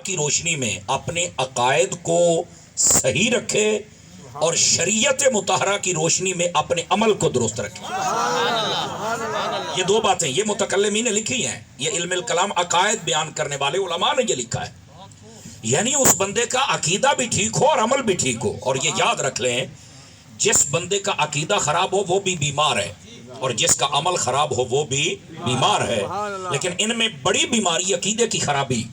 کی روشنی میں اپنے عقائد کو صحیح رکھے اور شریعت مطہرہ کی روشنی میں اپنے عمل کو درست رکھے. یہ دو باتیں یہ متکلمین نے لکھی ہیں. یہ علم الکلام عقائد بیان کرنے والے علماء نے یہ لکھا ہے. یعنی اس بندے کا عقیدہ بھی ٹھیک ہو اور عمل بھی ٹھیک ہو. اور یہ یاد رکھ لیں جس بندے کا عقیدہ خراب ہو وہ بھی بیمار ہے اور جس کا عمل خراب ہو وہ بھی بیمار ہے. لیکن ان میں بڑی بیماری عقیدے کی خرابی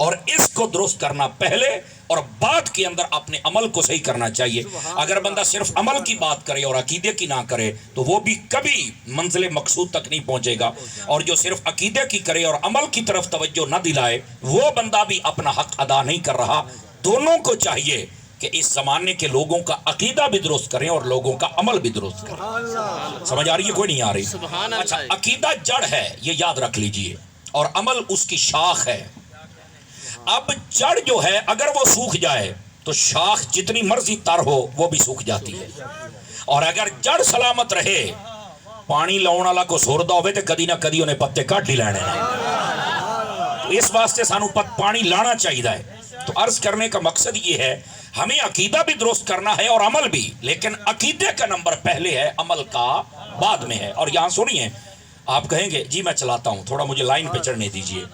اور اس کو درست کرنا پہلے اور بعد کے اندر اپنے عمل کو صحیح کرنا چاہیے. اگر بندہ صرف عمل کی بات کرے اور عقیدے کی نہ کرے تو وہ بھی کبھی منزل مقصود تک نہیں پہنچے گا. اور جو صرف عقیدے کی کرے اور عمل کی طرف توجہ نہ دلائے وہ بندہ بھی اپنا حق ادا نہیں کر رہا. دونوں کو چاہیے کہ اس زمانے کے لوگوں کا عقیدہ بھی درست کریں اور لوگوں کا عمل بھی درست کریں. سمجھ آ رہی ہے کوئی نہیں آ رہی؟ اچھا عقیدہ جڑ ہے یہ یاد رکھ لیجئے اور عمل اس کی شاخ ہے. اب جڑ جو ہے اگر وہ سوکھ جائے تو شاخ جتنی مرضی تر ہو وہ بھی سوکھ جاتی ہے. اور اگر جڑ سلامت رہے پانی لاؤن والا کو سوردہ ہوئے تو کدی نہ کدی انہیں پتے کٹ ہی لینے تو اس واسطے سانو پانی لانا چاہیے. تو عرض کرنے کا مقصد یہ ہے ہمیں عقیدہ بھی درست کرنا ہے اور عمل بھی. لیکن عقیدے کا نمبر پہلے ہے عمل کا بعد میں ہے. اور یہاں سنیے آپ کہیں گے جی میں چلاتا ہوں تھوڑا مجھے لائن پہ چڑھنے دیجئے.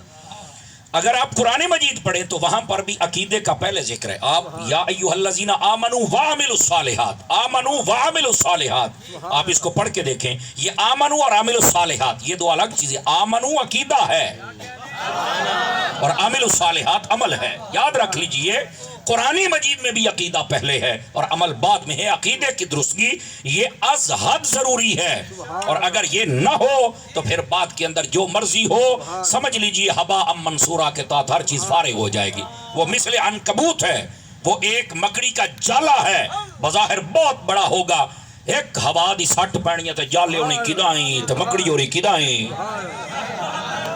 اگر آپ قرآن مجید پڑھیں تو وہاں پر بھی عقیدے کا پہلے ذکر ہے. آپ یا ایھا الذین آمنوا وعملوا الصالحات آمنوا وعملوا الصالحات آپ اس کو پڑھ کے دیکھیں. یہ آمنوا اور عاملوا الصالحات یہ دو الگ چیزیں. آمنوا عقیدہ ہے اور عاملوا الصالحات عمل ہے. یاد رکھ لیجئے قرآن مجید میں بھی عقیدہ پہلے ہے اور عمل بعد میں ہے. عقیدے کی درستگی یہ از حد ضروری ہے اور اگر یہ نہ ہو تو پھر بعد کے اندر جو مرضی ہو سمجھ لیجئے ہباء منصورہ کے تحت ہر چیز فارغ ہو جائے گی. وہ مثل عنکبوت ہے وہ ایک مکڑی کا جالا ہے بظاہر بہت بڑا ہوگا ایک ہوا دی سٹ پینیاں تے جالے انہیں کدائیں تے مکڑی ہو رہی کدائیں.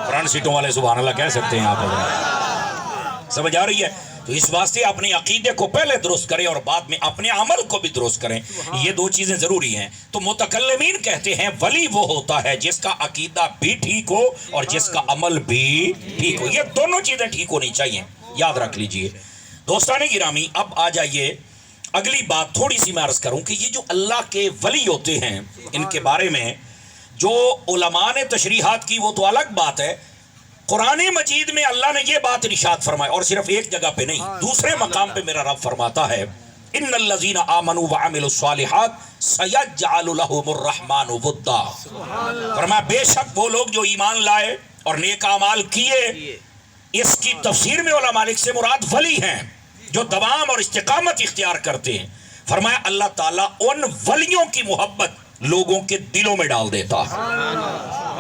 فرنٹ سیٹوں والے سبحان اللہ کہہ سکتے ہیں آپ. سمجھ آ رہی ہے؟ تو اس واسطے اپنے عقیدے کو پہلے درست کریں اور بعد میں اپنے عمل کو بھی درست کریں. یہ دو چیزیں ضروری ہیں. تو متکلمین کہتے ہیں ولی وہ ہوتا ہے جس کا عقیدہ بھی ٹھیک ہو اور جس کا عمل بھی ٹھیک ہو. یہ دونوں چیزیں ٹھیک ہونی چاہیے. یاد رکھ لیجئے دوستان گرامی. اب آ جائیے اگلی بات تھوڑی سی میں عرض کروں کہ یہ جو اللہ کے ولی ہوتے ہیں ان کے بارے میں جو علماء نے تشریحات کی وہ تو الگ بات ہے. قرآن مجید میں اللہ نے یہ بات ارشاد فرمائی اور صرف ایک جگہ پہ نہیں دوسرے مقام پہ میرا رب فرماتا ہے ان الذین آمنوا وعملوا الصالحات سیجعل لهم الرحمن ودا. فرمایا بے شک وہ لوگ جو ایمان لائے اور نیک اعمال کیے. اس کی تفسیر میں علماء مالک سے مراد ولی ہیں جو دوام اور استقامت اختیار کرتے ہیں. فرمایا اللہ تعالیٰ ان ولیوں کی محبت لوگوں کے دلوں میں ڈال دیتا ہے.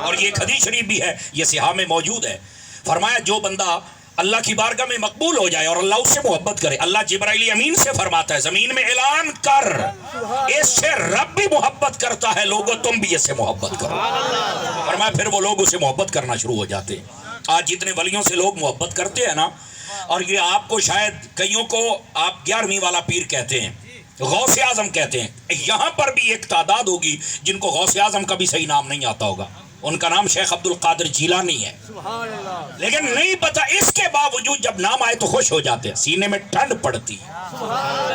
اور یہ ایک حدیث شریف بھی ہے یہ صحاح میں موجود ہے. فرمایا جو بندہ اللہ کی بارگاہ میں مقبول ہو جائے اور اللہ اس سے محبت کرے اللہ جبرائیل امین سے فرماتا ہے زمین میں اعلان کر اس سے رب بھی محبت کرتا ہے لوگوں تم بھی اس سے محبت کرو. فرمایا پھر وہ لوگ اسے محبت کرنا شروع ہو جاتے ہیں. آج جتنے ولیوں سے لوگ محبت کرتے ہیں نا اور یہ آپ کو شاید کئیوں کو آپ 11ویں والا پیر کہتے ہیں غوث اعظم کہتے ہیں. یہاں پر بھی ایک تعداد ہوگی جن کو غوث اعظم کا بھی صحیح نام نہیں آتا ہوگا. ان کا نام شیخ عبد القادر جیلانی ہے لیکن نہیں پتا. اس کے باوجود جب نام آئے تو خوش ہو جاتے ہیں سینے میں ٹھنڈ پڑتی ہے.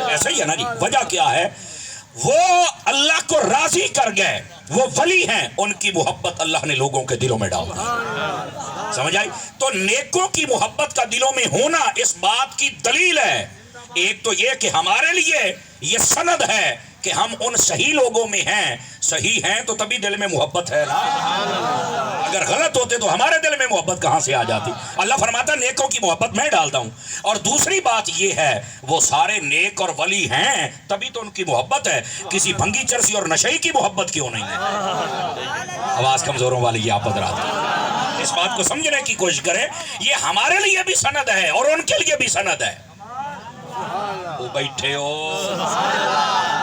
ایسا ہی ہے نا جی. وجہ کیا ہے وہ اللہ کو راضی کر گئے وہ ولی ہیں ان کی محبت اللہ نے لوگوں کے دلوں میں ڈال دی. سمجھ آئی؟ تو نیکوں کی محبت کا دلوں میں ہونا اس بات کی دلیل ہے. ایک تو یہ کہ ہمارے لیے یہ سند ہے کہ ہم ان صحیح لوگوں میں ہیں. صحیح ہیں تو تبھی دل میں محبت ہے نا. اگر غلط ہوتے تو ہمارے دل میں محبت کہاں سے آ جاتی. اللہ فرماتا نیکوں کی محبت میں ڈالتا ہوں. اور دوسری بات یہ ہے وہ سارے نیک اور ولی ہیں تبھی تو ان کی محبت ہے. کسی بھنگی چرسی اور نشئی کی محبت کیوں نہیں ہے؟ آواز کمزوروں والی آپ حضرات اس بات کو سمجھنے کی کوشش کریں. یہ ہمارے لیے بھی سند ہے اور ان کے لیے بھی سند ہے. وہ بیٹھے ہو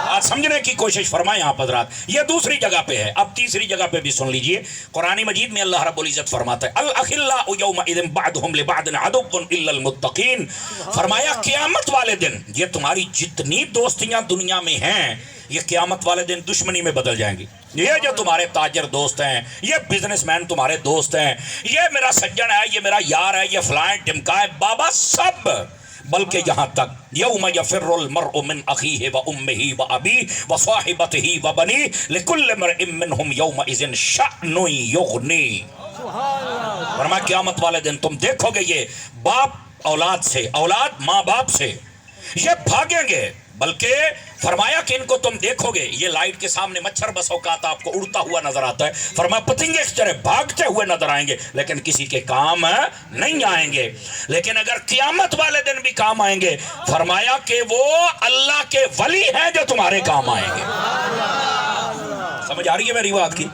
آج سمجھنے کی کوشش فرمائیں آپ حضرات. یہ دوسری جگہ پہ ہے. اب تیسری جگہ پہ بھی سن لیجئے. قرآن مجید میں اللہ رب العزت فرماتا ہے الاخلاء یومئذ بعضهم لبعض عدو الا المتقین. فرمایا قیامت والے دن یہ تمہاری جتنی دوستیاں دنیا میں ہیں یہ قیامت والے دن دشمنی میں بدل جائیں گی. یہ جو تمہارے تاجر دوست ہیں، یہ بزنس مین تمہارے دوست ہیں، یہ میرا سجن ہے، یہ میرا یار ہے، یہ فلائیں ٹمکا ہے، بابا سب، بلکہ یہاں تک یوم یفر المرء من اخیہ و امہ و ابیہ و صاحبتہ و بنیہ لکل امرئ منہم یومئذ شأن یغنی. فرمایا قیامت والے دن تم دیکھو گے یہ باپ اولاد سے، اولاد ماں باپ سے، یہ بھاگیں گے. بلکہ فرمایا کہ ان کو تم دیکھو گے، یہ لائٹ کے سامنے مچھر بس اوقات آپ کو اڑتا ہوا نظر آتا ہے، فرمایا پتنگے اس طرح بھاگتے ہوئے نظر آئیں گے لیکن کسی کے کام نہیں آئیں گے. لیکن اگر قیامت والے دن بھی کام آئیں گے، فرمایا کہ وہ اللہ کے ولی ہیں جو تمہارے کام آئیں گے. سمجھ آ رہی ہے میری بات کی؟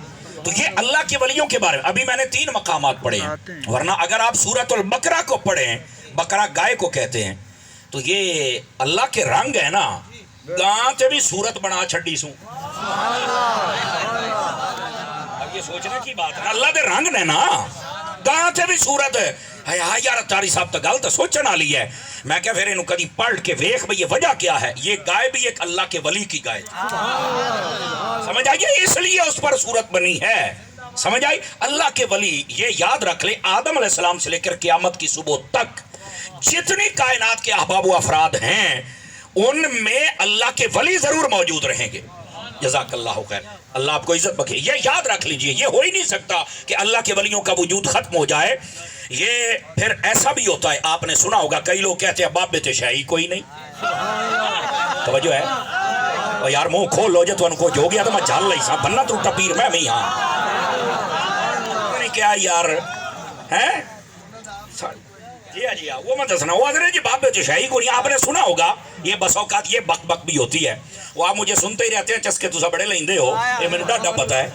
تو یہ اللہ کے ولیوں کے بارے میں ابھی میں نے 3 مقامات پڑھے ہیں، ورنہ اگر آپ سورۃ البقرہ کو پڑھیں، بقرہ گائے کو کہتے ہیں، تو یہ اللہ کے رنگ ہے نا، گاں تے بھی صورت بنا چھڑی سوں. اب یہ سوچنے کی بات ہے، اللہ دے رنگ نے نا، گاں تے بھی صورت ہے. ہاں یار تاری صاحب تو گل تو سوچن والی ہے. میں کہ پھر انہوں کدی پڑھ کے ویکھ بھئی یہ وجہ کیا ہے. یہ گائے بھی ایک اللہ کے ولی کی گائے تھی، سمجھ آئیے، اس لیے اس پر صورت بنی ہے. سمجھ آئی؟ اللہ کے ولی، یہ یاد رکھ لیں، آدم علیہ السلام سے لے کر قیامت کی صبح تک جتنی کائنات کے احباب و افراد ہیں ان میں اللہ کے ولی ضرور موجود رہیں گے. جزاک اللہ خیر، اللہ آپ کو عزت بخشے. یہ یاد رکھ لیجئے، یہ ہو ہی نہیں سکتا کہ اللہ کے ولیوں کا وجود ختم ہو جائے. یہ پھر ایسا بھی ہوتا ہے، آپ نے سنا ہوگا کئی لوگ کہتے ہیں باپ بیٹے شاہی کوئی نہیں. توجہ ہے اور یار منہ کھول لو جو تو جو گیا تو میں جال لئی سا بننا تو ٹپیر میں ہی ہاں کیا یار ہیں جی وہ میں دسنا وہ جی باپ بیٹے شاہی کو نہیں. آپ نے سنا ہوگا یہ بس اوقات یہ بک بک بھی ہوتی ہے، وہ آپ مجھے سنتے ہی رہتے ہیں چسکے تو سب بڑے لیندے ہو، یہ میں نے ڈاڈا پتا ہے.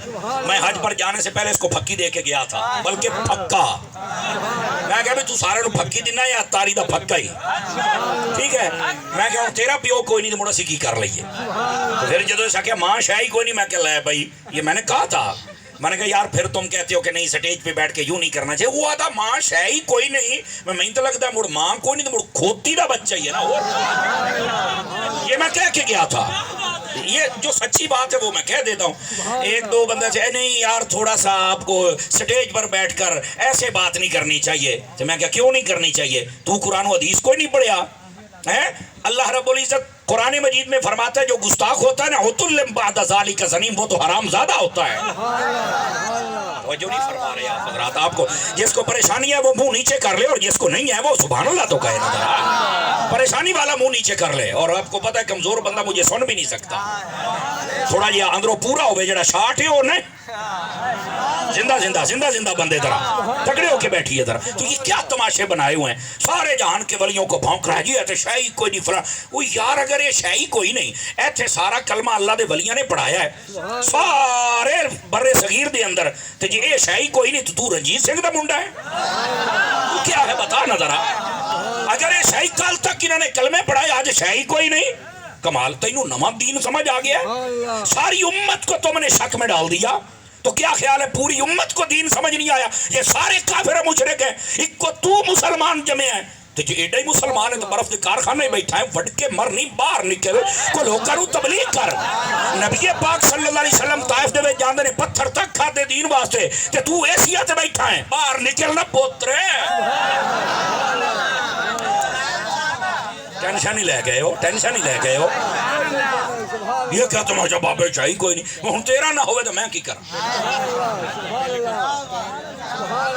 میں حج پر جانے سے پہلے اس کو پھکی دے کے گیا تھا، بلکہ پھکا. میں کہا بھی تو سارے نو پھکی دینا یا تاری دا پھکا ہی ٹھیک ہے. میں کہا تیرا پیو کوئی نہیں تو مڑا سکی کر لئیے. پھر جدو ایسا کہ ماں شاہی کوئی نہیں، میں کہا لے بھائی یہ میں نے کہا تھا. میں نے کہا یار پھر تم کہتے ہو کہ نہیں سٹیج پہ بیٹھ کے یوں نہیں کرنا چاہیے. وہ آدھا ماں شاہی کوئی نہیں، میں تو لگتا ہے مڑ ماں کوئی نہیں تو مڑ کھوتی دا بچہ ہی ہے نا. یہ میں کہہ کے گیا تھا، یہ جو سچی بات ہے وہ میں کہہ دیتا ہوں. ایک دو بندہ سے نہیں یار تھوڑا سا آپ کو سٹیج پر بیٹھ کر ایسے بات نہیں کرنی چاہیے. تو میں کہا کیوں نہیں کرنی چاہیے؟ تو قرآن و حدیث کوئی نہیں پڑھیا ہے؟ اللہ رب العزت قرآن مجید میں فرماتا ہے جو گستاخ ہوتا ہے نا عُتُلٍ بَعْدَ ذَلِكَ زَنِيمٌ، وہ تو حرام زادہ ہوتا ہے. جو نہیں فرما رہے آپ حضرات، آپ کو جس کو پریشانی ہے وہ منہ نیچے کر لے، اور جس کو نہیں ہے وہ سبحان اللہ تو کہے نا. پریشانی والا منہ نیچے کر لے. اور آپ کو پتہ ہے کمزور بندہ مجھے سن بھی نہیں سکتا. تھوڑا یہ اندروں پورا ہوئے جڑا شاٹ ہے وہ نہیں زندہ بندے طرح تگڑے ہو کے بیٹھی ہے طرح. تو یہ کیا تماشے بنائے ہوئے ہیں؟ سارے جہان کے ولیوں کو بھونک رہا ہے جی ایتھے شاہی کوئی نہیں فلاں. وہ یار اگر یہ شاہی کوئی نہیں، ایتھے سارا کلمہ اللہ دے ولیاں نے پڑھایا ہے سارے برے صغیر دے اندر. تو جی یہ شاہی کوئی نہیں تو رنجیت سنگھ دا منڈا ہے؟ تو کیا ہے بتا نہ ذرا. اگر یہ شاہی کل تک انہوں نے کلمے پڑھائے، آج شاہی کوئی نہیں. کمال تینوں نواں دین سمجھ آ گیا. ساری امت کو تم نے شک میں ڈال دیا. تو کیا خیال ہے پوری امت کو دین سمجھ نہیں آیا؟ یہ سارے کافر مشرک ہیں، ایک کو تو مسلمان جمع ہے. تو جو ایڈا ہی مسلمان ہے تو برف کے کارخانے بیٹھا ہے، وڈ کے مر نہیں باہر نکل کو لوگ کروں تبلیغ کر. نبی پاک صلی اللہ علیہ وسلم طائف دے جاندے نے پتھر تک کھاتے دین واسطے، تے تو ایسیا تے بیٹھا ہے باہر نکلنا پوترے. ٹینشن ہی لے گئے ہو یہ کیا تماشا بابے چاہی کوئی نہیں. ہوں تیرا نہ ہوئے تو میں کی کروں.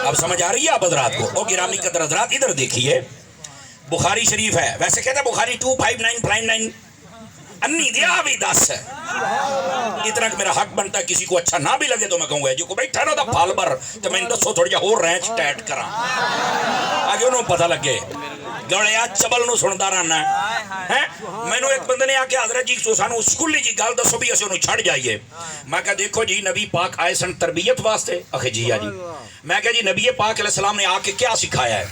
اب سمجھ آ رہی ہے آپ حضرات کو؟ او گرامی قدر حضرات ادھر دیکھیے، بخاری شریف ہے، ویسے کہتے ہیں بخاری 259 انی دیا بھی 10 ہے. اتنا کہ میرا حق بنتا ہے کسی کو اچھا نہ بھی لگے تو میں کہوں گا جو کو بیٹھا نا تھا پھال بر تو میں دسو تھوڑی جا ہو رینچ ٹیٹ کرا آگے انہوں پتہ لگے گڑیا چبل نو سندا رہنا ہے. مینوں ایک بندے نے آکے حضرت جی تو سانو سکولی جی گل دسو بھی اسی انہوں چھڑ جائیے. میں کہا دیکھو جی نبی پاک آئے سن تربیت واسطے. اخے جی جی میں کہا جی نبی پاک علیہ السلام نے آکے کیا سکھایا ہے؟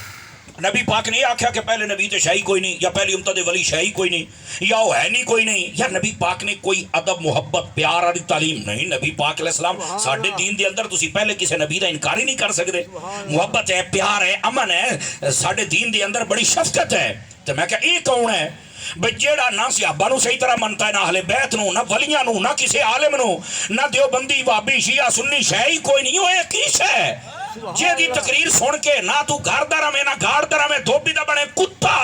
نبی پاک نے یہ آکھا کہ پہلے نبی تے شاہی کوئی نہیں، یا پہلی امت دے ولی شاہی کوئی نہیں، یا وہ ہے نہیں کوئی نہیں. یا نبی پاک نے کوئی ادب محبت پیار والی تعلیم نہیں. نبی پاک علیہ السلام ساڈے دین دے اندر تسی پہلے کسی نبی دا انکار ہی نہیں کر سکتے. محبت ہے، پیار ہے، امن ہے. ساڈے دین دے اندر بڑی شفقت ہے. تو میں کہا یہ کون ہے؟ بھئی جیڑا نہ صحابہ نو صحیح طرح منتا ہے، نہ اہل بیت نو، نہ ولیاں نو، نہ کسی عالم نو، نہ دیوبندی وہابی شیعہ سنی شیعی کوئی نہیں، ہوئے کیس ہے جے دی تقریر سن کے نہ تو گھر درہ میں نہ گھار درہ میں دھوبی دا بنے کتا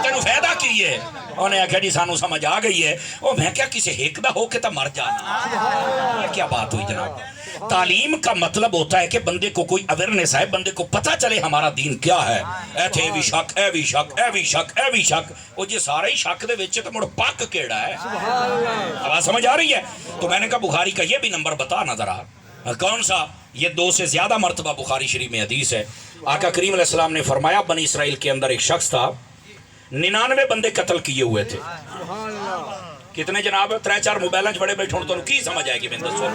تینو فائدہ کی ہے؟ انہیں کہا جی سانو سمجھ آ گئی ہے۔ اور میں کیا کسی حق دا ہو کے تا مر جانا؟ کیا بات ہوئی جناب؟ تعلیم کا مطلب ہوتا ہے کہ بندے کو کوئی اویرنس ہے، بندے کو پتہ چلے ہمارا دین کیا ہے۔ اے تھے بھی شک، اے بھی شک، اے بھی شک، اے بھی شک، وہ جی سارے ہی شک دے وچ تو مڑ پاک کیڑا ہے؟ اب سمجھ آ رہی ہے؟ تو میں نے کہا بخاری کا یہ بھی نمبر بتا نہ ذرا، کون سا؟ یہ 2 سے زیادہ مرتبہ بخاری شریف میں حدیث ہے۔ آقا کریم علیہ السلام نے فرمایا بنی اسرائیل کے اندر ایک شخص تھا، 99 بندے قتل کیے ہوئے تھے۔ کتنے جناب؟ 3-4 موبائلیں بڑے بیٹھوں تو کی سمجھ آئے گی میں دسو؟